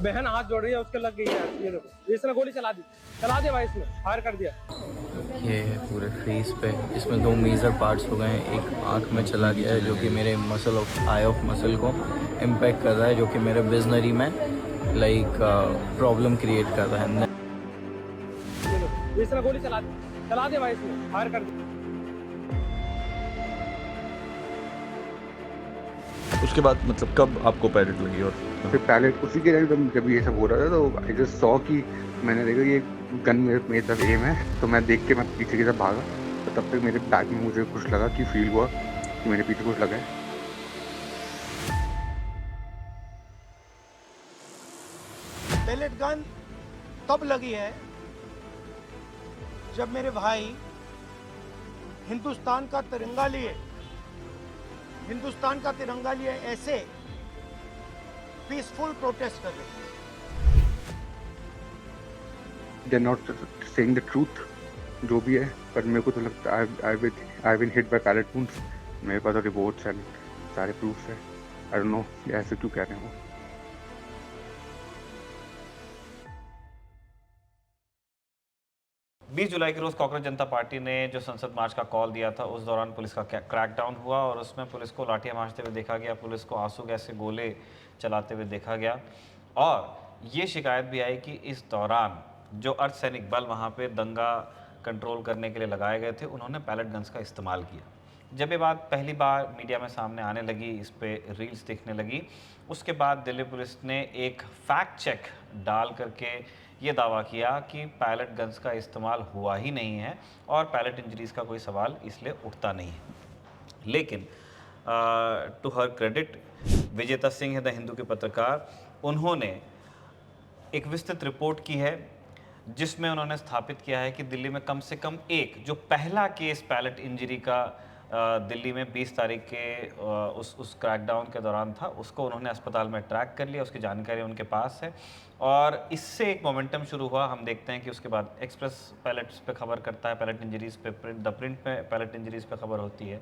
बहन हाथ जोड़ रही है, उसके लग गई है। ये देखो, इसने गोली चला दे भाई, इसने फायर कर दिया। ये है पूरे फेस पे, इसमें 2 मेजर पार्ट्स हो गए हैं। एक आँख में चला गया है जो कि मेरे muscle of I of muscle को इम्पैक्ट कर रहा है, जो कि मेरे विजनरी में लाइक प्रॉब्लम क्रिएट कर रहा है। ये देखो, इसने गोली चला दे भाई, इसने फायर कर दिया। उसके बाद मतलब कब आपको पैनिक लगी? और फिर पहले उसी के टाइम जब ये सब हो रहा था तो आई जस्ट सॉ कि मैंने देखा ये गन मेरे तरफ एम है, तो मैं देख के मैं पीछे की तरफ भागा। तो तब तक मेरे बैक में मुझे कुछ लगा कि फील हुआ कि मेरे पीछे कुछ लगा है। पेलेट गन तब लगी है जब मेरे भाई हिंदुस्तान का तिरंगा लिए ऐसे पीसफुल प्रोटेस्ट कर रहे थे। They are not saying the truth जो भी है, पर मेरे को तो लगता है I been hit by pellet wounds. मेरे पास तो रिपोर्ट्स एंड सारे प्रूफ्स है। आई डोंट नो ऐसे क्यों कह रहे हैं वो। 20 जुलाई के रोज कांग्रेस जनता पार्टी ने जो संसद मार्च का कॉल दिया था, उस दौरान पुलिस का क्रैकडाउन हुआ और उसमें पुलिस को लाठियां मारते हुए देखा गया, पुलिस को आंसू गैस से गोले चलाते हुए देखा गया। और ये शिकायत भी आई कि इस दौरान जो अर्धसैनिक बल वहाँ पे दंगा कंट्रोल करने के लिए लगाए गए थे, उन्होंने पैलेट गन्स का इस्तेमाल किया। जब ये बात पहली बार मीडिया में सामने आने लगी, इस पर रील्स दिखने लगी, उसके बाद दिल्ली पुलिस ने एक फैक्ट चेक डाल करके ये दावा किया कि पैलेट गन्स का इस्तेमाल हुआ ही नहीं है और पैलेट इंजरीज का कोई सवाल इसलिए उठता नहीं है। लेकिन टू हर क्रेडिट, विजेता सिंह है द हिंदू के पत्रकार, उन्होंने एक विस्तृत रिपोर्ट की है जिसमें उन्होंने स्थापित किया है कि दिल्ली में कम से कम एक जो पहला केस पैलेट इंजरी का दिल्ली में 20 तारीख के उस क्रैकडाउन के दौरान था, उसको उन्होंने अस्पताल में ट्रैक कर लिया, उसकी जानकारी उनके पास है और इससे एक मोमेंटम शुरू हुआ। हम देखते हैं कि उसके बाद एक्सप्रेस पैलेट्स पे खबर करता है, पैलेट इंजरीज पे, द प्रिंट में पैलेट इंजरीज पे खबर होती है,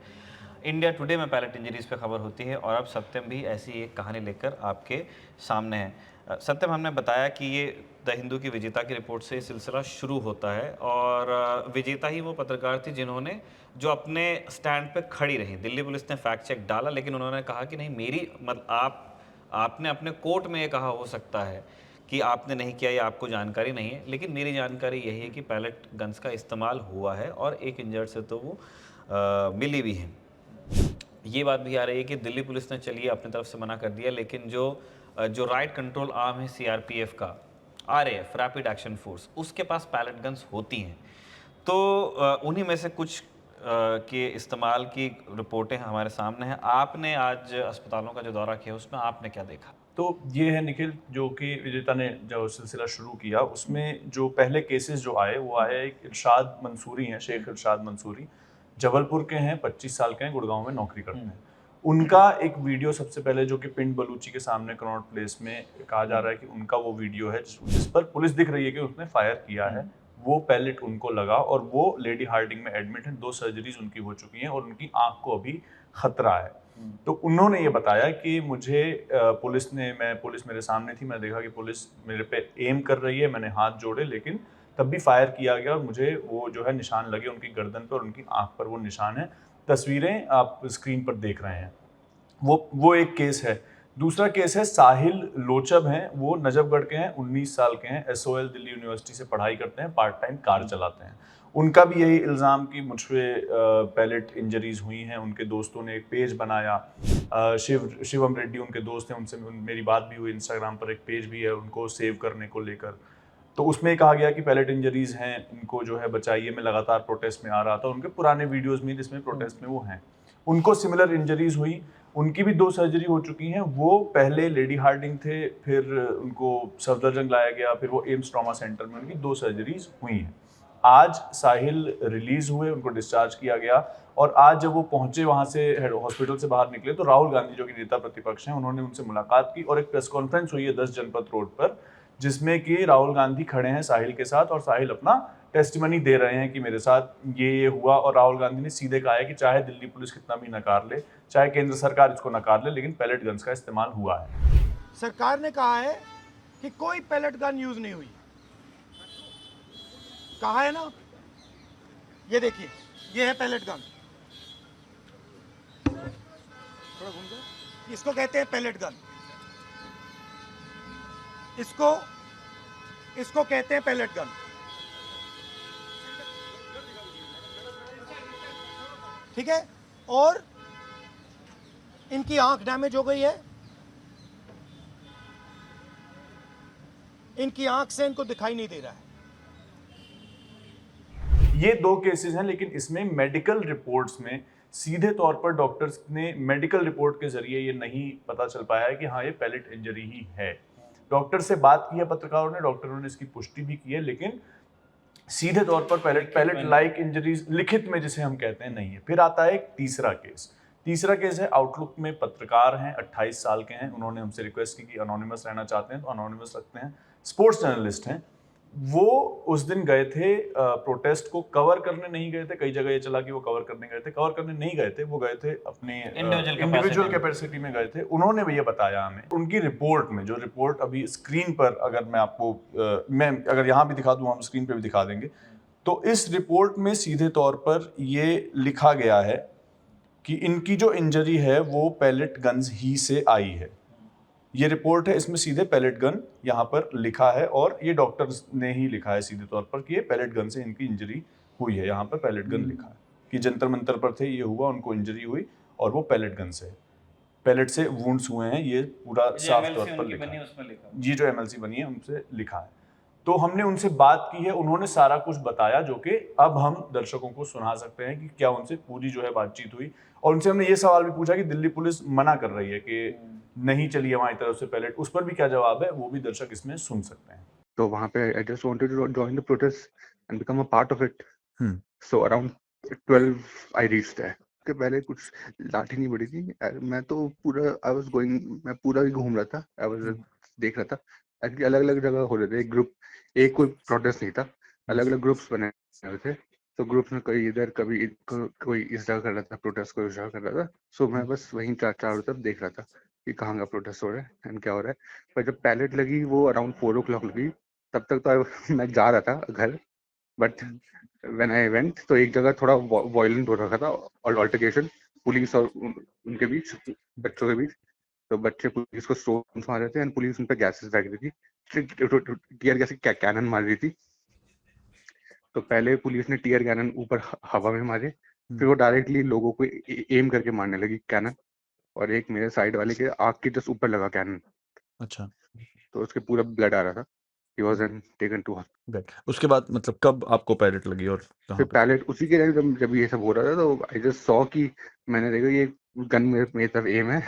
इंडिया टुडे में पैलेट इंजरीज पे खबर होती है और अब सत्यम भी ऐसी एक कहानी लेकर आपके सामने है। सत्यम, हमने बताया कि ये द हिंदू की विजेता की रिपोर्ट से ये सिलसिला शुरू होता है और विजेता ही वो पत्रकार थी जिन्होंने जो अपने स्टैंड पे खड़ी रही। दिल्ली पुलिस ने फैक्ट चेक डाला लेकिन उन्होंने कहा कि नहीं, मेरी आपने अपने कोर्ट में ये कहा हो सकता है कि आपने नहीं किया या आपको जानकारी नहीं है, लेकिन मेरी जानकारी यही है कि पैलेट गन्स का इस्तेमाल हुआ है और एक इंजर्ड से तो वो मिली भी है। ये बात भी आ रही है कि दिल्ली पुलिस ने चलिए अपनी तरफ से मना कर दिया, लेकिन जो राइट कंट्रोल आर्म है सीआरपीएफ का, आरएएफ, रैपिड एक्शन फोर्स, उसके पास पैलेट गन्स होती हैं। तो उन्हीं में से कुछ के इस्तेमाल की रिपोर्टें हमारे सामने हैं। आपने आज अस्पतालों का जो दौरा किया उसमें आपने क्या देखा? तो ये है निखिल, जो कि विजेता ने जो सिलसिला शुरू किया उसमें जो पहले केसेस जो आए वो आए, एक इरशाद मंसूरी हैं, शेख इरशाद मंसूरी, जबलपुर के हैं, 25 साल के हैं, गुड़गांव में नौकरी करते हैं। उनका एक वीडियो सबसे पहले जो कि पिंड बलूची के सामने कनॉट प्लेस में कहा जा रहा है कि उनका वो वीडियो है जिस पर पुलिस दिख रही है कि उसने फायर किया है, वो पैलेट उनको लगा और वो लेडी हार्डिंग में एडमिट है, 2 सर्जरीज उनकी हो चुकी हैं और उनकी आंख को अभी खतरा है। तो उन्होंने ये बताया कि मुझे पुलिस मेरे सामने थी, मैं देखा कि पुलिस मेरे पे एम कर रही है, मैंने हाथ जोड़े लेकिन तब भी फायर किया गया और मुझे वो जो है निशान लगे उनकी गर्दन पर और उनकी आंख पर, वो निशान है। तस्वीरें आप स्क्रीन पर देख रहे हैं। वो एक केस है। दूसरा केस है साहिल लोचब हैं, वो नजफगढ़ के हैं, 19 साल के हैं, एसओएल दिल्ली यूनिवर्सिटी से पढ़ाई करते हैं, पार्ट टाइम कार चलाते हैं। उनका भी यही इल्ज़ाम कि मुझसे पैलेट इंजरीज हुई हैं। उनके दोस्तों ने एक पेज बनाया, शिवम रेड्डी उनके दोस्त हैं, उनसे मेरी बात भी हुई, इंस्टाग्राम पर एक पेज भी है उनको सेव करने को लेकर। तो उसमें कहा गया कि पैलेट इंजरीज हैं, इनको जो है बचाइए। मैं लगातार प्रोटेस्ट में आ रहा था, उनके पुराने वीडियोज़ में जिसमें प्रोटेस्ट में वो हैं, उनको सिमिलर इंजरीज हुई, उनकी भी 2 सर्जरी हो चुकी हैं। वो पहले लेडी हार्डिंग थे, फिर उनको सफदरजंग लाया गया, फिर वो एम्स ट्रॉमा सेंटर में उनकी 2 सर्जरीज हुई हैं। आज साहिल रिलीज हुए, उनको डिस्चार्ज किया गया और आज जब वो पहुंचे वहां से हॉस्पिटल से बाहर निकले तो राहुल गांधी जो कि नेता प्रतिपक्ष हैं, उन्होंने उनसे मुलाकात की और एक प्रेस कॉन्फ्रेंस हुई है 10 जनपथ रोड पर, जिसमें कि राहुल गांधी खड़े हैं साहिल के साथ और साहिल अपना टेस्टिमनी दे रहे हैं कि मेरे साथ ये हुआ, और राहुल गांधी ने सीधे कहा है कि चाहे दिल्ली पुलिस कितना भी नकार ले, चाहे केंद्र सरकार इसको नकार ले, लेकिन पैलेट गन्स का इस्तेमाल हुआ है। सरकार ने कहा है कि कोई पैलेट गन यूज नहीं हुई, कहा है ना। ये देखिए, ये है पैलेट गन, थोड़ा घूम जाओ। इसको कहते हैं पैलेट गन, इसको कहते हैं पैलेट गन। ठीक है, और इनकी आंख डैमेज हो गई है, इनकी आंख से इनको दिखाई नहीं दे रहा है। ये 2 केसेस हैं, लेकिन इसमें मेडिकल रिपोर्ट्स में सीधे तौर पर डॉक्टर्स ने मेडिकल रिपोर्ट के जरिए ये नहीं पता चल पाया है कि हाँ ये पैलेट इंजरी ही है। डॉक्टर से बात की है पत्रकारों ने, डॉक्टरों ने इसकी पुष्टि भी की है, लेकिन सीधे तौर पर पैलेट लाइक इंजरीज लिखित में जिसे हम कहते हैं नहीं है। फिर आता है एक तीसरा केस है आउटलुक में पत्रकार हैं, 28 साल के हैं, उन्होंने हमसे रिक्वेस्ट की कि अनोनिमस रहना चाहते हैं तो अनोनिमस रखते हैं। स्पोर्ट्स जर्नलिस्ट हैं, वो उस दिन गए थे प्रोटेस्ट को कवर करने नहीं गए थे, कई जगह ये चला कि वो कवर करने गए थे, कवर करने नहीं गए थे, वो गए थे अपने इंडिविजुअल कैपेसिटी में गए थे। उन्होंने भी ये बताया हमें उनकी रिपोर्ट में, जो रिपोर्ट अभी स्क्रीन पर अगर मैं आपको मैं अगर यहाँ भी दिखा दूँ, हम स्क्रीन पे भी दिखा देंगे, तो इस रिपोर्ट में सीधे तौर पर ये लिखा गया है कि इनकी जो इंजरी है वो पैलेट गन्स ही से आई है। ये रिपोर्ट है, इसमें सीधे पैलेट गन यहाँ पर लिखा है, और ये डॉक्टर्स ने ही लिखा है सीधे तौर पर कि ये पैलेट गन से इनकी इंजरी हुई है। यहाँ पर पैलेट गन लिखा है कि जंतर मंतर पर थे, ये हुआ, उनको इंजरी हुई और वो पैलेट गन से, पैलेट से वुंड्स हुए हैं, ये पूरा साफ तौर पर लिखा है। ये जो MLC बनी है उनसे लिखा है। तो हमने उनसे बात की है, उन्होंने सारा कुछ बताया, जो कि अब हम दर्शकों को सुना सकते हैं कि क्या उनसे पूरी जो है बातचीत हुई। और उनसे हमने ये सवाल भी पूछा कि दिल्ली पुलिस मना कर रही है कि नहीं चली हमारी तरफ से पैलेट, उस पर भी क्या जवाब है वो भी दर्शक इसमें सुन सकते हैं। तो वहाँ पे I just wanted to join the protest and become a part of it. So around 12 I reached there. के पहले कुछ लाठी नहीं बढ़ी थी, मैं तो पूरा आई वाज गोइंग, मैं पूरा ही घूम रहा था, आई वाज देख रहा था। एक्चुअली अलग अलग जगह हो रहे थे, एक ग्रुप, एक कोई प्रोटेस्ट नहीं था, अलग अलग ग्रुप्स बने हुए थे। तो ग्रुप्स में कोई इधर, कभी कोई इस जगह कर रहा था प्रोटेस्ट, कोई उस जगह कर रहा था। सो मैं बस वहीं चारों तरफ देख रहा था कि कहाँ का प्रोटेस्ट हो रहा है एंड क्या हो रहा है। पर जब पैलेट लगी वो अराउंड 4 o'clock लगी, तब तक तो मैं जा रहा था घर, बट व्हेन आई वेंट तो एक जगह थोड़ा वायलेंट हो रखा था और अल्टरकेशन पुलिस और उनके बीच, बच्चों के बीच। तो बच्चे पुलिस को स्टोन्स मार रहे थे एंड पुलिस उन पर गैसेस फेंक रही थी, टीयर गैस कैनन मार रही थी। तो पहले पुलिस ने टीयर कैनन ऊपर हवा में मारे, फिर वो डायरेक्टली लोगों को एम करके मारने लगी कैनन, और एक मेरे साइड वाले के आँख के जस्ट ऊपर लगा कैनन। अच्छा, तो उसके पूरा ब्लड आ रहा था। He was taken to hospital. Back उसके बाद मतलब कब आपको पैलेट लगी और कहाँ फिर पे? पैलेट उसी के टाइम जब ये सब हो रहा था तो आई जस्ट सॉ कि मैंने देखा ये गन मेरी तरफ एम है,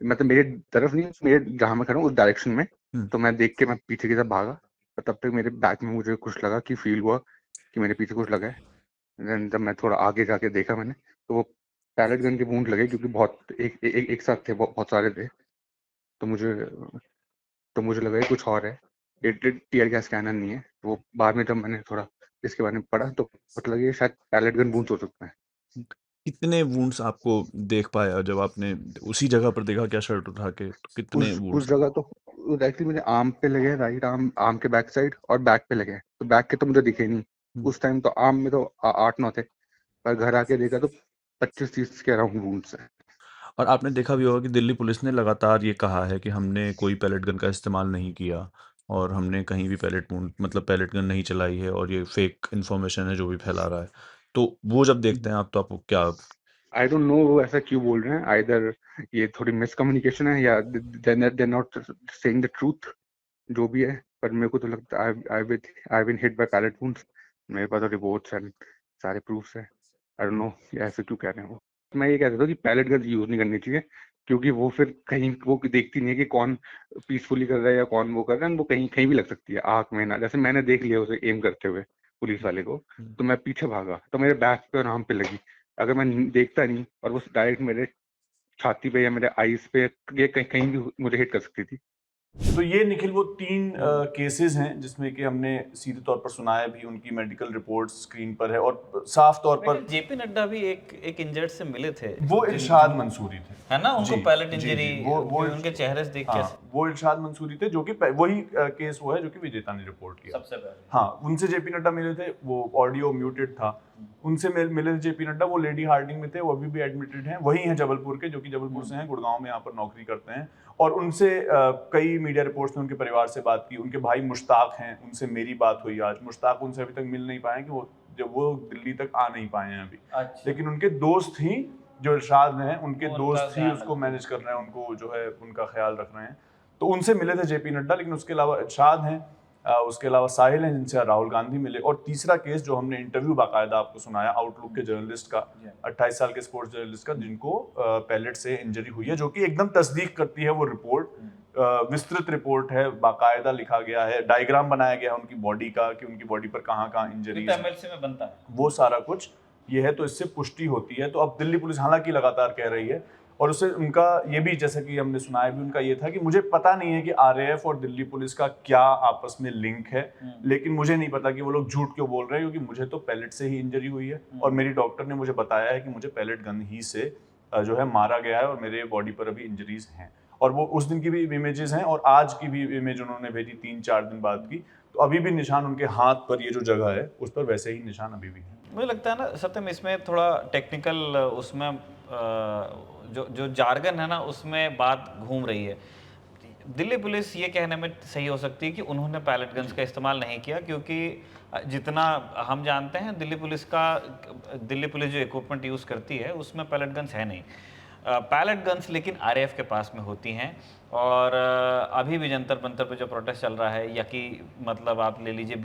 मतलब मेरे तरफ नहीं, मेरे जहाँ मैं खड़ा हूँ उस डायरेक्शन में। तो मैं देख के मैं पीछे की तरफ भागा, और तब तक मेरे बैक में मुझे कुछ लगा कि फील हुआ कि मेरे पीछे कुछ लगा है। Then जब मैं थोड़ा आगे जाके देखा मैंने, तो वो पैलेट गन के वूंड लगे, क्योंकि बहुत एक साथ थे, बहुत सारे थे। तो मुझे लगा ये कुछ और है, ये टीयर गैस कैनन नहीं है। वो बाद में जब मैंने थोड़ा इसके बारे में पढ़ा तो पता लगा ये शायद पैलेट गन वूंड हो सकता है। कितने वुंड्स आपको देख पाया जब आपने उसी जगह पर देखा क्या शर्ट उठा के, तो कितने उस वुंड्स? जगह तो एक्चुअली मेरे आर्म पे लगे, राइट आर्म के बैक साइड, और बैक पे लगे। तो बैक के तो मुझे दिखे नहीं उस टाइम, तो आर्म में तो 8-9 थे, पर घर आके देखा तो 25-30 के अराउंड वुंड्स हैं। और आपने देखा भी होगा कि दिल्ली पुलिस ने लगातार ये कहा है कि हमने कोई पैलेट गन का इस्तेमाल नहीं किया और हमने कहीं भी पैलेट गन नहीं चलाई है, और ये फेक इन्फॉर्मेशन है जो भी फैला रहा है। तो वो जब देखते हैं आप तो आपको क्या? आई डोंट नो वो ऐसा क्यों बोल रहे हैं, आइदर ये थोड़ी मिसकम्युनिकेशन है या they not saying the truth, जो भी है। पर मेरे को तो लगता है I been hit by pellet wounds. मेरे पास तो रिपोर्ट्स एंड सारे प्रूफ्स हैं। आई डोंट नो ऐसे क्यों कह रहे हैं वो। मैं ये कहता था कि पैलेट गन यूज नहीं करनी चाहिए, क्योंकि वो फिर कहीं वो देखती नहीं है कि कौन पीसफुली कर रहा है या कौन वो कर रहा है, वो कहीं भी लग सकती है आँख में ना। जैसे मैंने देख लिया उसे एम करते हुए पुलिस वाले को, तो मैं पीछे भागा तो मेरे बैक पे और आर्म पे लगी। अगर मैं देखता नहीं और वो डायरेक्ट मेरे छाती पे या मेरे आईज पे, ये कहीं भी मुझे हिट कर सकती थी। तो ये निखिल वो 3 केसेस हैं जिसमें कि हमने सीधे तौर पर सुनाया भी, उनकी मेडिकल रिपोर्ट स्क्रीन पर है और साफ तौर पर जेपी नड्डा भी एक इंजर्ड से मिले थे, वो इरशाद मंसूरी थे, है ना, उनको जी, पैलेट जी, इंजरी, जी, वो उनके चेहरे से देख हाँ, के वो इरशाद मंसूरी थे जो कि वही केस वो है जो कि विजेता ने रिपोर्ट किया सबसे पहले। हाँ, उनसे जेपी नड्डा मिले थे, वो ऑडियो म्यूटेड था, उनसे मिले थे जेपी नड्डा, वो लेडी हार्डिंग में थे, वो अभी भी एडमिटेड हैं, वही हैं जबलपुर के, जो कि जबलपुर से हैं, गुड़गांव में यहाँ पर नौकरी करते हैं। और उनसे कई मीडिया रिपोर्ट्स में उनके परिवार से बात की, उनके भाई मुश्ताक हैं, उनसे मेरी बात हुई आज। मुश्ताक उनसे अभी तक मिल नहीं पाए कि वो दिल्ली तक आ नहीं पाए हैं अभी। अच्छा। लेकिन उनके दोस्त ही जो इरशाद हैं, उनके दोस्त ही ख्याल उसको मैनेज कर रहे हैं, उनको जो है उनका ख्याल रख रहे हैं। तो उनसे मिले थे जेपी नड्डा, लेकिन उसके अलावा इरशाद हैं, उसके अलावा साहिल हैं जिनसे राहुल गांधी मिले। और तीसरा केस जो हमने इंटरव्यू बाकायदा आपको सुनाया आउटलुक के जर्नलिस्ट का, 28 साल के स्पोर्ट्स जर्नलिस्ट का, जिनको पैलेट से इंजरी हुई है, जो कि एकदम तस्दीक करती है वो रिपोर्ट। विस्तृत रिपोर्ट है, बाकायदा लिखा गया है, डायग्राम बनाया गया है उनकी बॉडी का कि उनकी बॉडी पर कहाँ इंजरी में बनता है, वो सारा कुछ ये है। तो इससे पुष्टि होती है। तो अब दिल्ली पुलिस हालांकि लगातार कह रही है, और उससे उनका ये भी, जैसा कि हमने सुनाया भी, उनका ये था कि मुझे पता नहीं है कि आरएएफ और दिल्ली पुलिस का क्या आपस में लिंक है, लेकिन मुझे नहीं पता कि वो लोग झूठ क्यों बोल रहे हैं, क्योंकि मुझे तो पैलेट से ही इंजरी हुई है और मेरी डॉक्टर ने मुझे बताया है कि मुझे पैलेट गन ही से जो है मारा गया है और मेरे बॉडी पर अभी इंजरीज हैं। और वो उस दिन की भी इमेजेस हैं और आज की भी इमेज उन्होंने भेजी 3-4 दिन बाद की। तो अभी भी निशान उनके हाथ पर, ये जो जगह है उस पर वैसे ही निशान अभी भी है। मुझे लगता है ना सत्यम, इसमें थोड़ा टेक्निकल उसमें जो जार्गन है ना, उसमें बात घूम रही है। दिल्ली पुलिस ये कहने में सही हो सकती है कि उन्होंने पैलेट गन्स का इस्तेमाल नहीं किया, क्योंकि जितना हम जानते हैं दिल्ली पुलिस जो इक्विपमेंट यूज़ करती है उसमें पैलेट गन्स है नहीं। पैलेट गन्स लेकिन आरएएफ के पास में होती हैं। और अभी भी जंतर मंतर पे जो प्रोटेस्ट चल रहा है, या कि मतलब आप ले लीजिए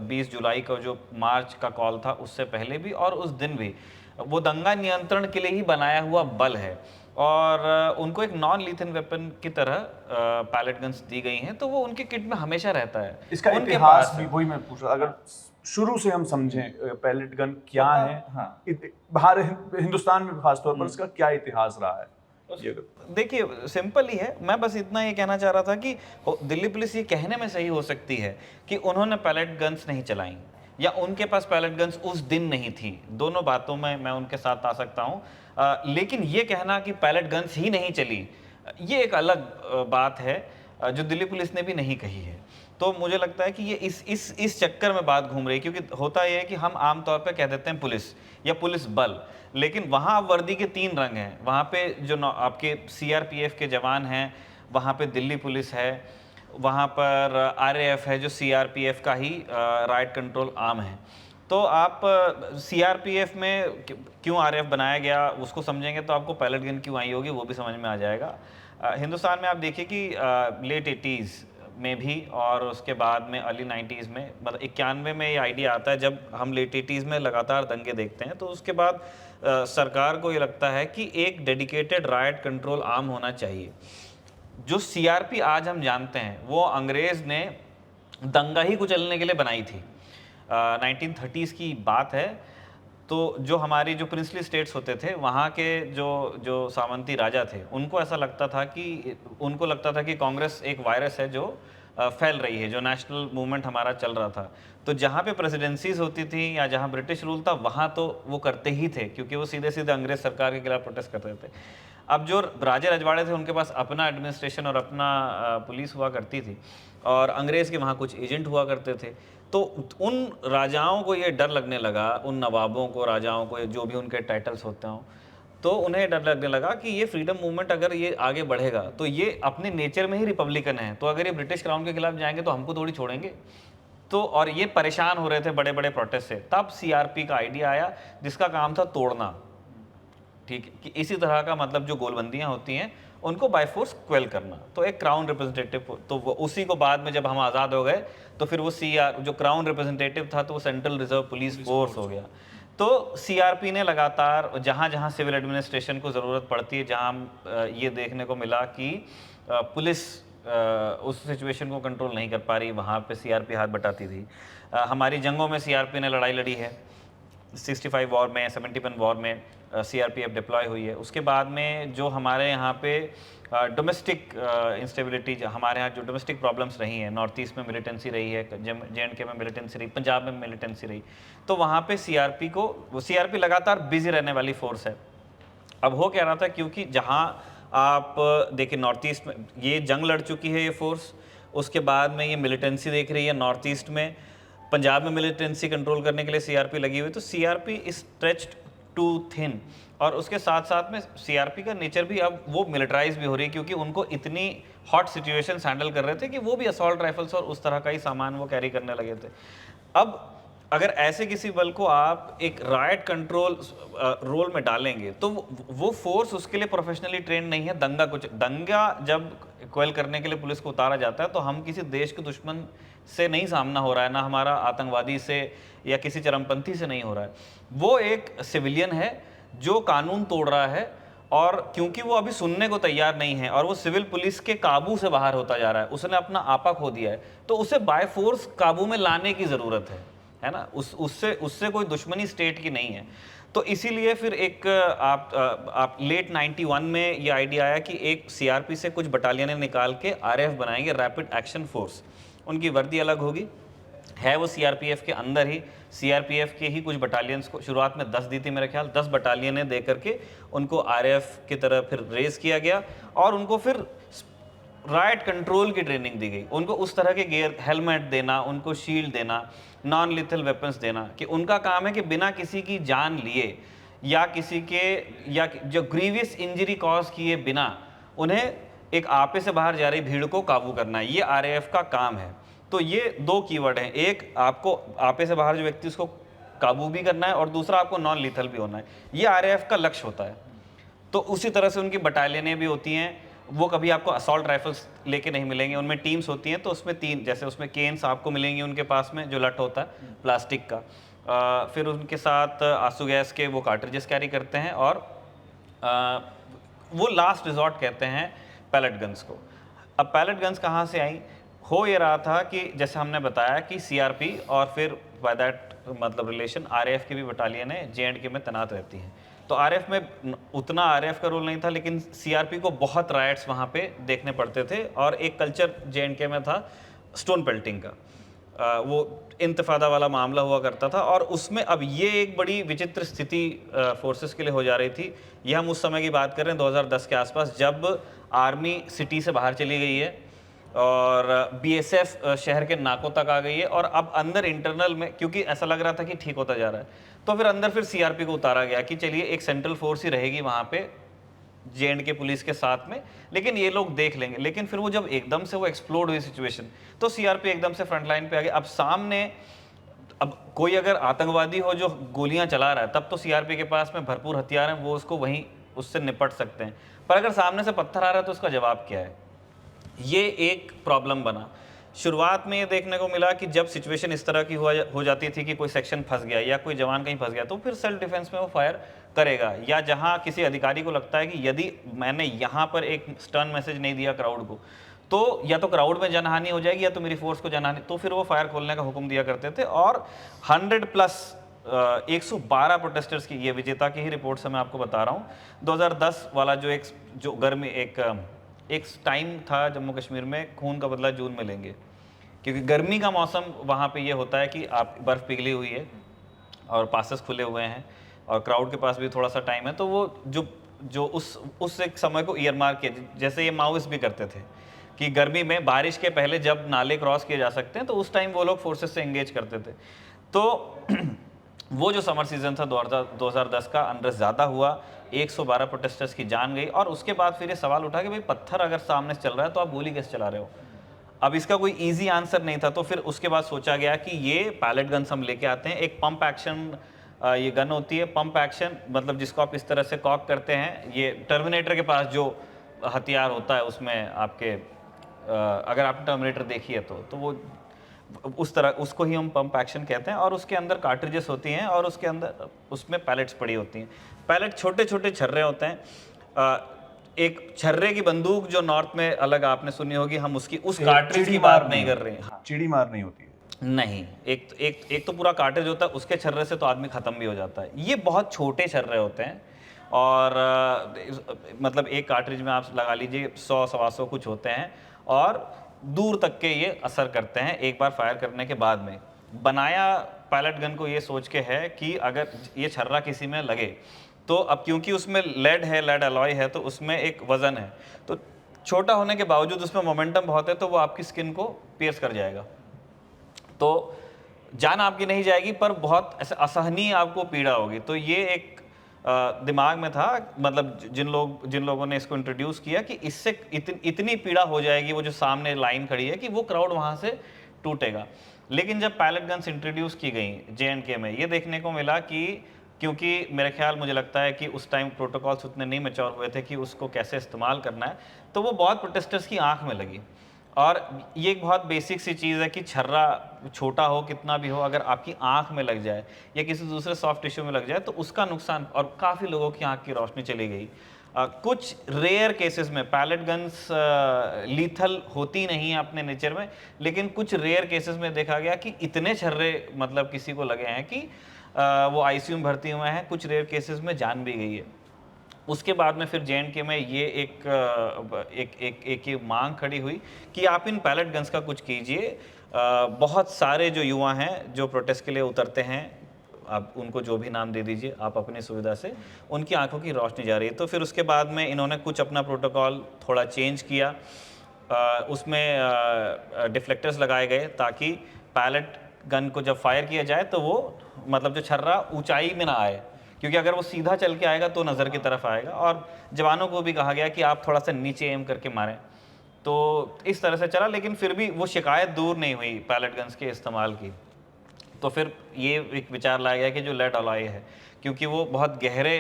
20 जुलाई का जो मार्च का कॉल था, उससे पहले भी और उस दिन भी, वो दंगा नियंत्रण के लिए ही बनाया हुआ बल है। और उनको एक नॉन लीथल वेपन की तरह पैलेट गन्स दी गई हैं, तो वो उनके किट में हमेशा रहता है। इसका उनके इतिहास पास भी वही मैं पूछ रहा, अगर शुरू से हम समझें पैलेट गन क्या है, हाँ। बाहर हिंदुस्तान में खासतौर पर इसका क्या इतिहास रहा है, देखिए सिंपल ही है। मैं बस इतना ये कहना चाह रहा था कि दिल्ली पुलिस ये कहने में सही हो सकती है कि उन्होंने पैलेट गन्स नहीं चलाई, या उनके पास पैलेट गन्स उस दिन नहीं थी। दोनों बातों में मैं उनके साथ आ सकता हूँ, लेकिन ये कहना कि पैलेट गन्स ही नहीं चली, ये एक अलग बात है जो दिल्ली पुलिस ने भी नहीं कही है। तो मुझे लगता है कि ये इस चक्कर में बात घूम रही है, क्योंकि होता यह है कि हम आमतौर पे कह देते हैं पुलिस या पुलिस बल, लेकिन वहाँ वर्दी के 3 रंग हैं। वहाँ पे जो आपके सीआरपीएफ के जवान हैं, वहाँ पे दिल्ली पुलिस है, वहाँ पर आरएएफ है जो सीआरपीएफ का ही राइट कंट्रोल आर्म है। तो आप सीआरपीएफ में क्यों आरएएफ बनाया गया उसको समझेंगे तो आपको पैलेट गन क्यों आई होगी वो भी समझ में आ जाएगा। हिंदुस्तान में आप देखिए कि लेट 80s में भी और उसके बाद में अर्ली 90s में, मतलब 91 में ये आइडिया आता है जब हम लेट 80s में लगातार दंगे देखते हैं, तो उसके बाद सरकार को ये लगता है कि एक डेडिकेटेड राइट कंट्रोल आर्म होना चाहिए। जो सीआरपी आज हम जानते हैं वो अंग्रेज़ ने दंगा ही कुचलने के लिए बनाई थी। 1930s की बात है। तो जो हमारी जो प्रिंसली स्टेट्स होते थे वहाँ के जो सामंती राजा थे उनको ऐसा लगता था कि कांग्रेस एक वायरस है जो फैल रही है, जो नेशनल मूवमेंट हमारा चल रहा था। तो जहाँ पे प्रेसिडेंसीज होती थी या जहाँ ब्रिटिश रूल था वहाँ तो वो करते ही थे, क्योंकि वो सीधे सीधे अंग्रेज सरकार के खिलाफ प्रोटेस्ट करते थे। अब जो राजे रजवाड़े थे उनके पास अपना एडमिनिस्ट्रेशन और अपना पुलिस हुआ करती थी, और अंग्रेज़ के वहाँ कुछ एजेंट हुआ करते थे। तो उन राजाओं को ये डर लगने लगा, उन नवाबों को, राजाओं को, जो भी उनके टाइटल्स होते हों, तो उन्हें डर लगने लगा कि ये फ्रीडम मूवमेंट अगर ये आगे बढ़ेगा तो ये अपने नेचर में ही रिपब्लिकन है, तो अगर ये ब्रिटिश क्राउन के खिलाफ जाएंगे तो हमको थोड़ी छोड़ेंगे। तो और ये परेशान हो रहे थे बड़े बड़े प्रोटेस्ट से। तब सीआरपी का आइडिया आया जिसका काम था तोड़ना, ठीक है, कि इसी तरह का मतलब जो गोलबंदियाँ होती हैं उनको बाय फोर्स क्वेल करना। तो एक क्राउन रिप्रेजेंटेटिव, तो वो उसी को बाद में जब हम आज़ाद हो गए तो फिर वो जो क्राउन रिप्रेजेंटेटिव था तो वो सेंट्रल रिजर्व पुलिस फोर्स हो गया। तो सीआरपी ने लगातार जहाँ जहाँ सिविल एडमिनिस्ट्रेशन को ज़रूरत पड़ती है, जहाँ ये देखने को मिला कि पुलिस उस सिचुएशन को कंट्रोल नहीं कर पा रही, वहाँ पे सीआरपी हाथ बटाती थी। हमारी जंगों में सीआरपी ने लड़ाई लड़ी है, 65 वॉर में, 71 वॉर में, सीआरपीएफ डिप्लॉय हुई है। उसके बाद में जो हमारे यहाँ पे डोमेस्टिक इंस्टेबिलिटी, हमारे यहाँ जो डोमेस्टिक प्रॉब्लम्स रही हैं, नॉर्थ ईस्ट में मिलिटेंसी रही है, JNK में मिलिटेंसी रही, पंजाब में मिलिटेंसी रही, तो वहाँ पे सीआरपी लगातार बिजी रहने वाली फोर्स है। अब हो क्या रहा था, क्योंकि जहाँ आप देखिए नॉर्थ ईस्ट में ये जंग लड़ चुकी है ये फोर्स, उसके बाद में ये मिलिटेंसी देख रही है नॉर्थ ईस्ट में, पंजाब में मिलिटेंसी कंट्रोल करने के लिए सीआरपी लगी हुई, तो CRP is stretched too thin. और उसके साथ साथ में सीआरपी का नेचर भी अब वो मिलिटराइज भी हो रही है, क्योंकि उनको इतनी हॉट सिचुएशंस हैंडल कर रहे थे कि वो भी असॉल्ट राइफल्स और उस तरह का ही सामान वो कैरी करने लगे थे। अब अगर ऐसे किसी बल को आप एक राइट कंट्रोल रोल में डालेंगे तो वो फोर्स उसके लिए प्रोफेशनली ट्रेंड नहीं है। दंगा जब क्वेल करने के लिए पुलिस को उतारा जाता है तो हम किसी देश के दुश्मन से नहीं सामना हो रहा है, ना हमारा आतंकवादी से या किसी चरमपंथी से नहीं हो रहा है, वो एक सिविलियन है जो कानून तोड़ रहा है। और क्योंकि वो अभी सुनने को तैयार नहीं है और वो सिविल पुलिस के काबू से बाहर होता जा रहा है, उसने अपना आपा खो दिया है, तो उसे बाय फोर्स काबू में लाने की ज़रूरत है ना। उससे कोई दुश्मनी स्टेट की नहीं है। तो इसीलिए फिर एक आप लेट 91 में ये आइडिया आया कि एक सीआरपी से कुछ बटालियनें निकाल के आरएफ बनाएंगे, रैपिड एक्शन फोर्स। उनकी वर्दी अलग होगी, है वो सीआरपीएफ के अंदर ही, सीआरपीएफ के ही कुछ बटालियंस को शुरुआत में 10 दी थी मेरे ख्याल, 10 बटालियनें दे करके उनको आरएफ की तरह फिर रेज किया गया और उनको फिर राइट कंट्रोल की ट्रेनिंग दी गई। उनको उस तरह के गियर, हेलमेट देना, उनको शील्ड देना, नॉन लिथल वेपन्स देना, कि उनका काम है कि बिना किसी की जान लिए या किसी के या जो ग्रीवियस इंजरी कॉज किए बिना उन्हें एक आपे से बाहर जा रही भीड़ को काबू करना है, ये आरएएफ का काम है। तो ये दो कीवर्ड हैं, एक आपको आपे से बाहर जो व्यक्ति उसको काबू भी करना है और दूसरा आपको नॉन लिथल भी होना है, ये आरएएफ का लक्ष्य होता है। तो उसी तरह से उनकी बटालियनें भी होती हैं, वो कभी आपको असॉल्ट राइफल्स लेके नहीं मिलेंगे, उनमें टीम्स होती हैं। तो उसमें 3, जैसे उसमें केन्स आपको मिलेंगे उनके पास में जो लट होता है प्लास्टिक का, फिर उनके साथ आंसू गैस के वो कार्ट्रिजेस कैरी करते हैं और वो लास्ट रिजॉर्ट कहते हैं पैलेट गन्स को। अब पैलेट गन्स कहाँ से आई? हो ये रहा था कि जैसे हमने बताया कि सीआरपी और फिर बाय दैट मतलब रिलेशन आरएएफ की भी बटालियनें JNK में तैनात रहती हैं। तो आरएएफ में उतना आरएएफ का रोल नहीं था, लेकिन सीआरपी को बहुत राइट्स वहाँ पे देखने पड़ते थे और एक कल्चर JNK में था स्टोन पेल्टिंग का, वो इंतफादा वाला मामला हुआ करता था। और उसमें अब ये एक बड़ी विचित्र स्थिति फोर्सेस के लिए हो जा रही थी। ये हम उस समय की बात कर रहे हैं 2010 के आसपास, जब आर्मी सिटी से बाहर चली गई है और बीएसएफ शहर के नाकों तक आ गई है और अब अंदर इंटरनल में, क्योंकि ऐसा लग रहा था कि ठीक होता जा रहा है, तो फिर अंदर फिर सीआरपी को उतारा गया कि चलिए एक सेंट्रल फोर्स ही रहेगी वहाँ पे JNK पुलिस के साथ में, लेकिन ये लोग देख लेंगे। लेकिन फिर वो जब एकदम से वो एक्सप्लोड हुई सिचुएशन, तो सीआरपी एकदम से फ्रंट लाइन पे आ गया। अब सामने अब कोई अगर आतंकवादी हो जो गोलियां चला रहा है, तब तो सीआरपी के पास में भरपूर हथियार हैं, वो उसको वहीं उससे निपट सकते हैं। पर अगर सामने से पत्थर आ रहा है तो उसका जवाब क्या है? ये एक प्रॉब्लम बना। शुरुआत में ये देखने को मिला कि जब सिचुएशन इस तरह की हो जाती थी कि कोई सेक्शन फंस गया या कोई जवान कहीं फंस गया, तो फिर सेल्फ डिफेंस में वो फायर करेगा। या जहां किसी अधिकारी को लगता है कि यदि मैंने यहाँ पर एक स्टर्न मैसेज नहीं दिया क्राउड को, तो या तो क्राउड में जनहानि हो जाएगी या तो मेरी फोर्स को जनहानि, तो फिर वो फायर खोलने का हुक्म दिया करते थे। और 100+ 112 प्रोटेस्टर्स की, ये विजेता की ही रिपोर्ट से मैं आपको बता रहा हूँ, 2010 वाला जो गर्मी एक टाइम था जम्मू कश्मीर में, खून का बदला जून में लेंगे, क्योंकि गर्मी का मौसम वहाँ पे ये होता है कि आप बर्फ़ पिघली हुई है और पासेस खुले हुए हैं और क्राउड के पास भी थोड़ा सा टाइम है, तो वो जो उस एक समय को ईयर मार्क किया, जैसे ये माओइस्ट भी करते थे कि गर्मी में बारिश के पहले जब नाले क्रॉस किए जा सकते हैं तो उस टाइम वो लोग फोर्सेस से एंगेज करते थे। तो वो जो समर सीजन था 2010 का, अनरेस्ट ज़्यादा हुआ, 112 प्रोटेस्टर्स की जान गई। और उसके बाद फिर ये सवाल उठा कि भाई पत्थर अगर सामने से चल रहा है तो आप गोली कैसे चला रहे हो? अब इसका कोई इजी आंसर नहीं था। तो फिर उसके बाद सोचा गया कि ये पैलेट गन्स हम लेके आते हैं। एक पंप एक्शन ये गन होती है, पंप एक्शन मतलब जिसको आप इस तरह से कॉक करते हैं। ये टर्मिनेटर के पास जो हथियार होता है उसमें आपके अगर आपने टर्मिनेटर देखी है तो वो उस तरह, उसको ही हम पंप एक्शन कहते हैं। और उसके अंदर कार्ट्रिजेस होती हैं और उसके अंदर उसमें पैलेट्स पड़ी होती हैं। पैलेट छोटे छोटे छर्रे होते हैं। एक छर्रे की बंदूक जो नॉर्थ में अलग आपने सुनी होगी, हम उसकी उस कार्ट्रिज की बात नहीं कर रहे हैं। हाँ। चिड़ी मार नहीं होती है। नहीं, एक तो पूरा कार्ट्रिज होता है, उसके छर्रे से तो आदमी खत्म भी हो जाता है। ये बहुत छोटे छर्रे होते हैं और मतलब एक कार्ट्रिज में आप लगा लीजिए 100-125 कुछ होते हैं और दूर तक के ये असर करते हैं एक बार फायर करने के बाद में। बनाया पैलेट गन को ये सोच के है कि अगर ये छर्रा किसी में लगे तो अब क्योंकि उसमें लेड है, लेड अलॉय है, तो उसमें एक वज़न है, तो छोटा होने के बावजूद उसमें मोमेंटम बहुत है, तो वो आपकी स्किन को पियर्स कर जाएगा। तो जान आपकी नहीं जाएगी पर बहुत ऐसे असहनीय आपको पीड़ा होगी। तो ये एक दिमाग में था, मतलब जिन लोगों ने इसको इंट्रोड्यूस किया कि इससे इतनी पीड़ा हो जाएगी, वो जो सामने लाइन खड़ी है, कि वो क्राउड वहाँ से टूटेगा। लेकिन जब पैलेट गन्स इंट्रोड्यूस की गई JNK में, ये देखने को मिला कि क्योंकि मेरे ख्याल मुझे लगता है कि उस टाइम प्रोटोकॉल्स उतने नहीं मैच्योर हुए थे कि उसको कैसे इस्तेमाल करना है, तो वो बहुत प्रोटेस्टर्स की आंख में लगी। और ये एक बहुत बेसिक सी चीज़ है कि छर्रा छोटा हो कितना भी हो, अगर आपकी आंख में लग जाए या किसी दूसरे सॉफ्ट टिश्यू में लग जाए तो उसका नुकसान, और काफ़ी लोगों की आंख की रोशनी चली गई। कुछ रेयर केसेस में पैलेट गन्स लीथल होती नहीं है अपने नेचर में, लेकिन कुछ रेयर केसेस में देखा गया कि इतने छर्रे मतलब किसी को लगे हैं कि वो ICU में भर्ती हुए हैं, कुछ रेयर केसेस में जान भी गई है। उसके बाद में फिर JNK में ये एक मांग खड़ी हुई कि आप इन पैलेट गन्स का कुछ कीजिए। बहुत सारे जो युवा हैं जो प्रोटेस्ट के लिए उतरते हैं, आप उनको जो भी नाम दे दीजिए आप अपनी सुविधा से, उनकी आंखों की रोशनी जा रही है। तो फिर उसके बाद में इन्होंने कुछ अपना प्रोटोकॉल थोड़ा चेंज किया, उसमें डिफ्लेक्टर्स लगाए गए ताकि पैलेट गन को जब फायर किया जाए तो वो मतलब जो छर्रा ऊंचाई में ना आए, क्योंकि अगर वो सीधा चल के आएगा तो नज़र की तरफ आएगा। और जवानों को भी कहा गया कि आप थोड़ा सा नीचे एम करके मारें। तो इस तरह से चला, लेकिन फिर भी वो शिकायत दूर नहीं हुई पैलेट गन्स के इस्तेमाल की। तो फिर ये एक विचार लाया गया कि जो लेड अलॉय है, क्योंकि वो बहुत गहरे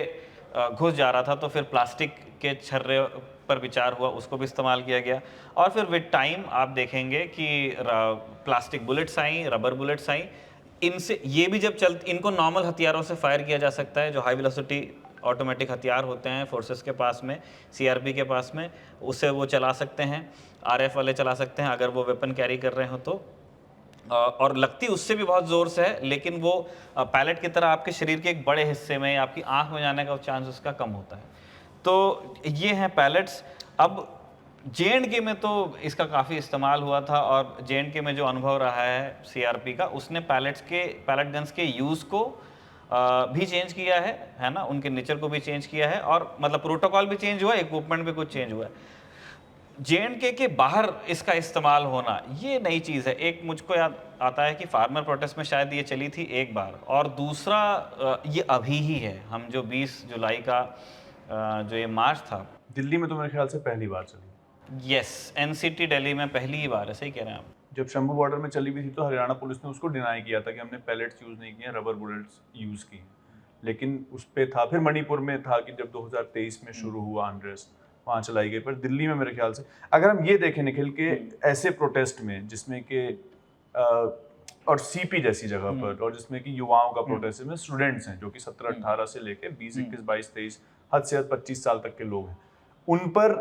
घुस जा रहा था, तो फिर प्लास्टिक के छर्रे पर विचार हुआ, उसको भी इस्तेमाल किया गया। और फिर विद टाइम आप देखेंगे कि प्लास्टिक बुलेट्स आई, रबर बुलेट्स आई। इनसे ये भी जब इनको नॉर्मल हथियारों से फायर किया जा सकता है, जो हाई वेलोसिटी ऑटोमेटिक हथियार होते हैं फोर्सेस के पास में, CRP के पास में, उससे वो चला सकते हैं, RF वाले चला सकते हैं अगर वो वेपन कैरी कर रहे हो तो। और लगती उससे भी बहुत ज़ोर से है, लेकिन वो पैलेट की तरह आपके शरीर के एक बड़े हिस्से में, आपकी आंख में जाने का चांस उसका कम होता है। तो ये हैं पैलेट्स। अब JNK में तो इसका काफ़ी इस्तेमाल हुआ था, और JNK में जो अनुभव रहा है CRP का, उसने पैलेट गन्स के यूज़ को भी चेंज किया है ना, उनके नेचर को भी चेंज किया है, और मतलब प्रोटोकॉल भी चेंज हुआ है, इक्विपमेंट भी कुछ चेंज हुआ है। JNK के बाहर इसका इस्तेमाल होना ये नई चीज़ है। एक मुझको याद आता है कि फार्मर प्रोटेस्ट में शायद ये चली थी एक बार, और दूसरा ये अभी ही है। हम जो 20 जुलाई का जो ये मार्च था, दिल्ली में तो मेरे ख्याल से पहली बार चली। यस, NCT दिल्ली में पहली ही बार है, सही कह रहे हैं आप। जब शंभू बॉर्डर में चली भी थी तो हरियाणा पुलिस ने उसको डिनाई किया था कि हमने पैलेट्स यूज़ नहीं किए, रबर बुलेट्स यूज़ की, लेकिन उस पे था। फिर मणिपुर में था कि जब 2023 में शुरू हुआ अनरेस्ट, वहाँ चलाई गई। पर दिल्ली में मेरे ख्याल से अगर हम ये देखें निखिल के ऐसे प्रोटेस्ट में जिसमें कि और CP जैसी जगह पर, और जिसमें कि युवाओं का प्रोटेस्ट में स्टूडेंट्स हैं जो कि 17-18 से लेके 20, 21, 22, 23, हद से हद 25 साल तक के लोग हैं, उन पर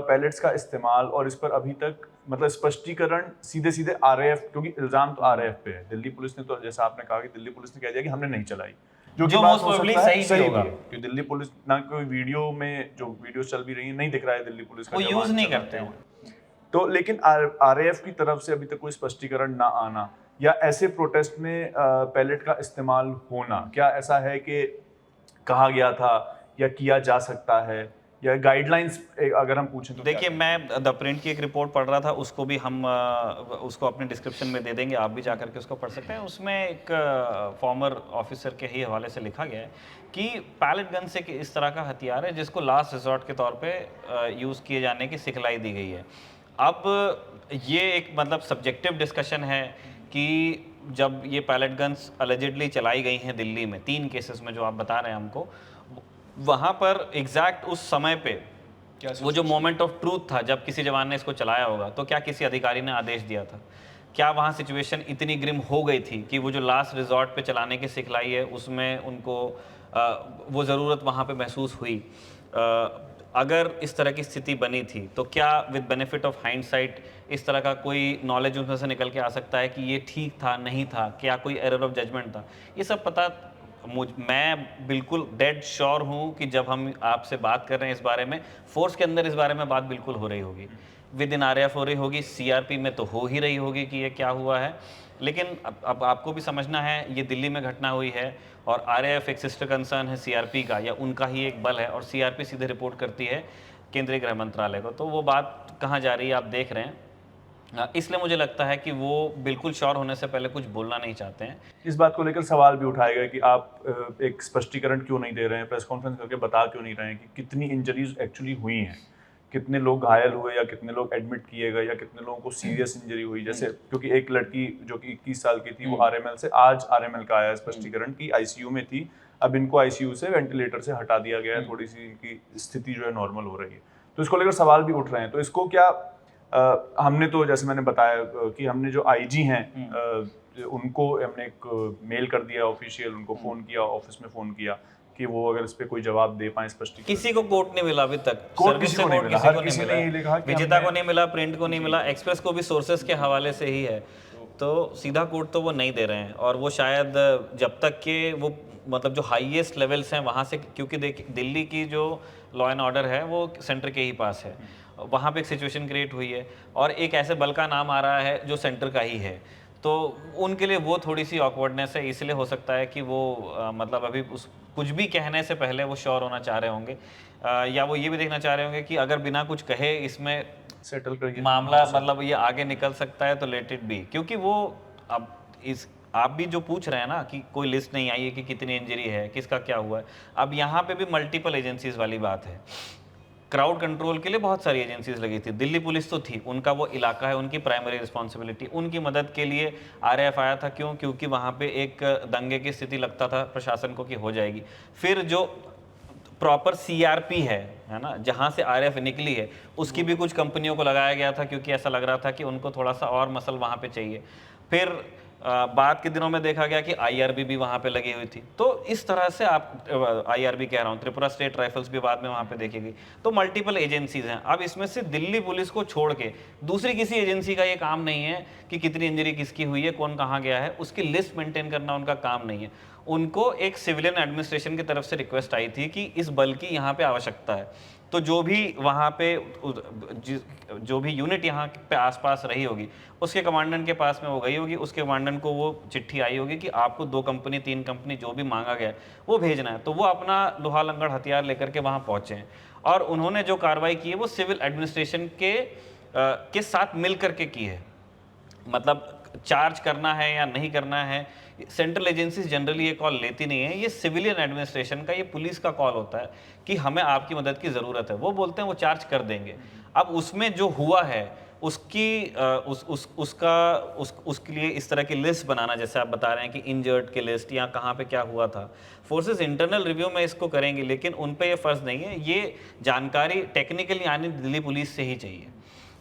पैलेट्स का इस्तेमाल, और इस पर अभी तक मतलब स्पष्टीकरण सीधे RAF, क्योंकि इल्ज़ाम तो RAF पे है। दिल्ली पुलिस ने तो, जैसा आपने कहा कि दिल्ली पुलिस ने कह दिया कि हमने नहीं चलाई, जो मोस्ट प्रोबेबली सही होगा, कि दिल्ली पुलिस ना कोई वीडियो में जो वीडियो चल भी रही है नहीं दिख रहा है दिल्ली पुलिस का, वो यूज नहीं करते हैं। तो लेकिन RAF की तरफ से अभी तक कोई स्पष्टीकरण ना आना, या ऐसे प्रोटेस्ट में पैलेट का इस्तेमाल होना, क्या ऐसा है कि कहा गया था या किया जा सकता है, या गाइडलाइंस अगर हम पूछें तो? देखिए, मैं द प्रिंट की एक रिपोर्ट पढ़ रहा था, उसको भी हम उसको अपने डिस्क्रिप्शन में दे देंगे, आप भी जा करके उसको पढ़ सकते हैं। उसमें एक फॉर्मर ऑफिसर के ही हवाले से लिखा गया है कि पैलेट गन से इस तरह का हथियार है जिसको लास्ट रिजॉर्ट के तौर पे यूज़ किए जाने की सिखलाई दी गई है। अब ये एक मतलब सब्जेक्टिव डिस्कशन है कि जब ये पैलेट गन्स अलेजिडली चलाई गई हैं दिल्ली में 3 केसेस में जो आप बता रहे हैं हमको, वहाँ पर एग्जैक्ट उस समय पे वो जो मोमेंट ऑफ ट्रूथ था जब किसी जवान ने इसको चलाया होगा, तो क्या किसी अधिकारी ने आदेश दिया था? क्या वहाँ सिचुएशन इतनी ग्रिम हो गई थी कि वो जो लास्ट रिजॉर्ट पे चलाने की सिखलाई है उसमें उनको वो ज़रूरत वहाँ पे महसूस हुई? अगर इस तरह की स्थिति बनी थी तो क्या विद बेनिफिट ऑफ हाइंडसाइट इस तरह का कोई नॉलेज उसमें से निकल के आ सकता है कि ये ठीक था, नहीं था, क्या कोई एरर ऑफ जजमेंट था? ये सब पता मैं बिल्कुल डेड श्योर हूँ कि जब हम आपसे बात कर रहे हैं इस बारे में, फोर्स के अंदर इस बारे में बात बिल्कुल हो रही होगी, विद इन आरएएफ हो रही होगी, सीआरपी में तो हो ही रही होगी कि ये क्या हुआ है। लेकिन अब आपको भी समझना है, ये दिल्ली में घटना हुई है और आरएएफ एक सिस्टर कंसर्न है सीआरपी का, या उनका ही एक बल है, और सीआरपी सीधे रिपोर्ट करती है केंद्रीय गृह मंत्रालय को। तो वो बात कहाँ जा रही है आप देख रहे हैं। इसलिए मुझे लगता है कि वो बिल्कुल श्योर होने से पहले कुछ बोलना नहीं चाहते हैं। इस बात को लेकर सवाल भी उठाया गया कि आप एक स्पष्टीकरण क्यों नहीं दे रहे हैं, प्रेस कॉन्फ्रेंस करके बता क्यों नहीं रहे हैं कि कितनी इंजरीज एक्चुअली हुई हैं, कितने लोग घायल हुए या कितने लोग एडमिट किए गए या कितने लोगों को सीरियस इंजरी हुई। जैसे क्योंकि एक लड़की जो कि 21 साल की थी वो आरएमएल से, आज आरएमएल का आया स्पष्टीकरण की आईसीयू में थी, अब इनको आईसीयू से वेंटिलेटर से हटा दिया गया है, थोड़ी सी इनकी स्थिति जो है नॉर्मल हो रही है। तो इसको लेकर सवाल भी उठ रहे हैं। तो इसको क्या हमने तो जैसे मैंने बताया कि हमने जो आईजी हैं उनको हमने एक मेल कर दिया ऑफिशियल, उनको फोन किया, ऑफिस में फोन किया कि वो अगर इस पे कोई जवाब दे पाए स्पष्टीकरण। किसी को कोर्ट नहीं मिला अभी तक, कोर्ट किसी को नहीं मिला, हर किसी ने ये लिखा कि विजेता को नहीं मिला, प्रिंट को नहीं मिला, एक्सप्रेस को भी सोर्सेस के हवाले से ही है। तो सीधा कोर्ट तो वो नहीं दे रहे हैं, और वो शायद जब तक के वो मतलब जो हाईएस्ट लेवल्स हैं वहाँ से, क्योंकि देखिए दिल्ली की जो लॉ एंड ऑर्डर है वो सेंटर के ही पास है, वहाँ पे एक सिचुएशन क्रिएट हुई है और एक ऐसे बल का नाम आ रहा है जो सेंटर का ही है, तो उनके लिए वो थोड़ी सी ऑकवर्डनेस है। इसलिए हो सकता है कि वो मतलब अभी उस कुछ भी कहने से पहले वो श्योर होना चाह रहे होंगे, या वो ये भी देखना चाह रहे होंगे कि अगर बिना कुछ कहे इसमें सेटल कर मामला मतलब ये आगे निकल सकता है तो लेट इट बी। क्योंकि वो अब इस आप भी जो पूछ रहे हैं ना कि कोई लिस्ट नहीं आई है कि कितनी इंजरी है, किसका क्या हुआ है, अब यहाँ पे भी मल्टीपल एजेंसीज वाली बात है। क्राउड कंट्रोल के लिए बहुत सारी एजेंसीज लगी थी, दिल्ली पुलिस तो थी, उनका वो इलाका है, उनकी प्राइमरी रिस्पॉन्सिबिलिटी, उनकी मदद के लिए आरएएफ आया था। क्यों? क्योंकि वहाँ पे एक दंगे की स्थिति लगता था प्रशासन को कि हो जाएगी। फिर जो प्रॉपर सीआरपी है ना, जहाँ से आरएएफ निकली है, उसकी भी कुछ कंपनियों को लगाया गया था, क्योंकि ऐसा लग रहा था कि उनको थोड़ा सा और मसल वहाँ पे चाहिए। फिर बाद के दिनों में देखा गया कि आईआरबी भी वहाँ पे लगी हुई थी। तो इस तरह से आप आईआरबी कह रहा हूँ, त्रिपुरा स्टेट राइफल्स भी बाद में वहाँ पे देखी गई। तो मल्टीपल एजेंसीज हैं। अब इसमें से दिल्ली पुलिस को छोड़ के दूसरी किसी एजेंसी का ये काम नहीं है कि कितनी इंजरी किसकी हुई है, कौन कहाँ गया है, उसकी लिस्ट मेंटेन करना उनका काम नहीं है। उनको एक सिविलियन एडमिनिस्ट्रेशन की तरफ से रिक्वेस्ट आई थी कि इस बल की यहाँ पे आवश्यकता है। तो जो भी वहाँ पे जो भी यूनिट यहाँ पे आसपास रही होगी, उसके कमांडेंट के पास में वो गई होगी, उसके कमांडेंट को वो चिट्ठी आई होगी कि आपको 2 कंपनी 3 कंपनी जो भी मांगा गया है वो भेजना है। तो वो अपना लोहा लंगड़ हथियार लेकर के वहाँ पहुँचे हैं, और उन्होंने जो कार्रवाई की है वो सिविल एडमिनिस्ट्रेशन के साथ मिल करके की है। मतलब चार्ज करना है या नहीं करना है, सेंट्रल एजेंसीज जनरली ये कॉल लेती नहीं है, ये सिविलियन एडमिनिस्ट्रेशन का, ये पुलिस का कॉल होता है कि हमें आपकी मदद की ज़रूरत है। वो बोलते हैं वो चार्ज कर देंगे। अब उसमें जो हुआ है उसकी उसके लिए इस तरह की लिस्ट बनाना, जैसे आप बता रहे हैं कि इंजर्ड की लिस्ट या कहाँ पे क्या हुआ था, फोर्सेस इंटरनल रिव्यू में इसको करेंगे, लेकिन उन पे ये फ़र्ज़ नहीं है। ये जानकारी टेक्निकली आनी दिल्ली पुलिस से ही चाहिए।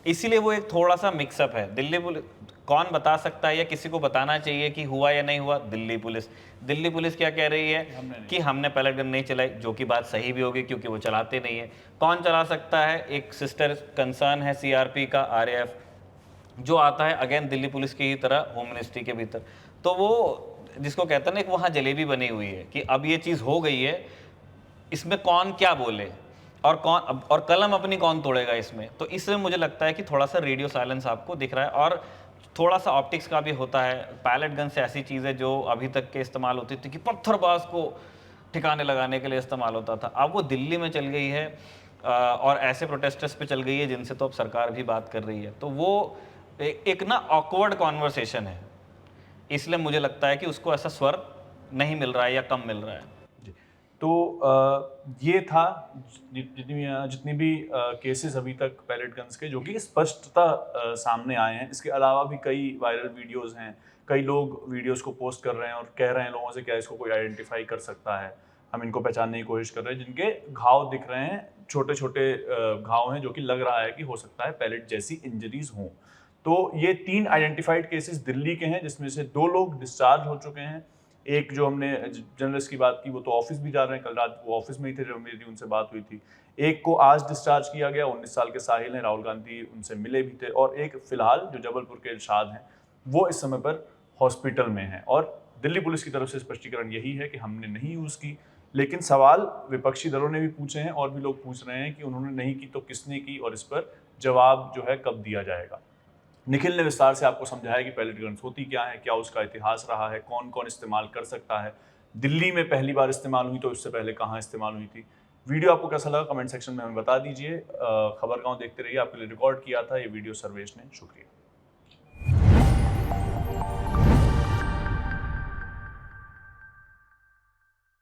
इसीलिए वो एक थोड़ा सा मिक्सअप है। दिल्ली पुलिस कौन बता सकता है या किसी को बताना चाहिए कि हुआ या नहीं हुआ? दिल्ली पुलिस। दिल्ली पुलिस क्या कह रही है कि हमने पैलेट गन नहीं चलाई, जो कि बात सही भी होगी क्योंकि वो चलाते नहीं है। कौन चला सकता है? एक सिस्टर कंसर्न है सीआरपी का, आरएएफ, जो आता है अगेन दिल्ली पुलिस की ही तरह होम मिनिस्ट्री के भीतर। तो वो जिसको कहते हैं ना कि वहाँ जलेबी बनी हुई है कि अब ये चीज़ हो गई है, इसमें कौन क्या बोले और कलम अपनी कौन तोड़ेगा इसमें। तो इससे मुझे लगता है कि थोड़ा सा रेडियो साइलेंस आपको दिख रहा है, और थोड़ा सा ऑप्टिक्स का भी होता है। पैलेट गन से ऐसी चीज़ है जो अभी तक के इस्तेमाल होती थी कि पत्थरबाज को ठिकाने लगाने के लिए इस्तेमाल होता था, अब वो दिल्ली में चल गई है और ऐसे प्रोटेस्टर्स पे चल गई है जिनसे तो अब सरकार भी बात कर रही है। तो वो एक ना ऑकवर्ड कॉन्वर्सेशन है, इसलिए मुझे लगता है कि उसको ऐसा स्वर नहीं मिल रहा है या कम मिल रहा है। तो ये था जितनी भी केसेस अभी तक पैलेट गन्स के जो कि स्पष्टता सामने आए हैं। इसके अलावा भी कई वायरल वीडियोस हैं, कई लोग वीडियोस को पोस्ट कर रहे हैं और कह रहे हैं लोगों से क्या इसको कोई आइडेंटिफाई कर सकता है, हम इनको पहचानने की कोशिश कर रहे हैं, जिनके घाव दिख रहे हैं, छोटे छोटे घाव हैं जो कि लग रहा है कि हो सकता है पैलेट जैसी इंजरीज हों। तो ये 3 आइडेंटिफाइड केसेस दिल्ली के हैं, जिसमें से 2 लोग डिस्चार्ज हो चुके हैं। एक जो हमने जर्नलिस्ट की बात की वो तो ऑफिस भी जा रहे हैं, कल रात वो ऑफिस में ही थे जब मेरी उनसे बात हुई थी। एक को आज डिस्चार्ज किया गया, 19 साल के साहिल हैं, राहुल गांधी उनसे मिले भी थे। और एक फिलहाल जो जबलपुर के इरशाद हैं वो इस समय पर हॉस्पिटल में हैं। और दिल्ली पुलिस की तरफ से स्पष्टीकरण यही है कि हमने नहीं यूज़ की, लेकिन सवाल विपक्षी दलों ने भी पूछे हैं और भी लोग पूछ रहे हैं कि उन्होंने नहीं की तो किसने की और इस पर जवाब जो है कब दिया जाएगा। निखिल ने विस्तार से आपको समझाया कि पैलेट गन्स होती क्या है, क्या उसका इतिहास रहा है, कौन कौन इस्तेमाल कर सकता है, दिल्ली में पहली बार इस्तेमाल हुई तो इससे पहले कहाँ इस्तेमाल हुई थी। वीडियो आपको कैसा लगा कमेंट सेक्शन में हमें बता दीजिए। खबरगांव देखते रहिए, आपके लिए रिकॉर्ड किया था ये वीडियो सर्वेश ने। शुक्रिया।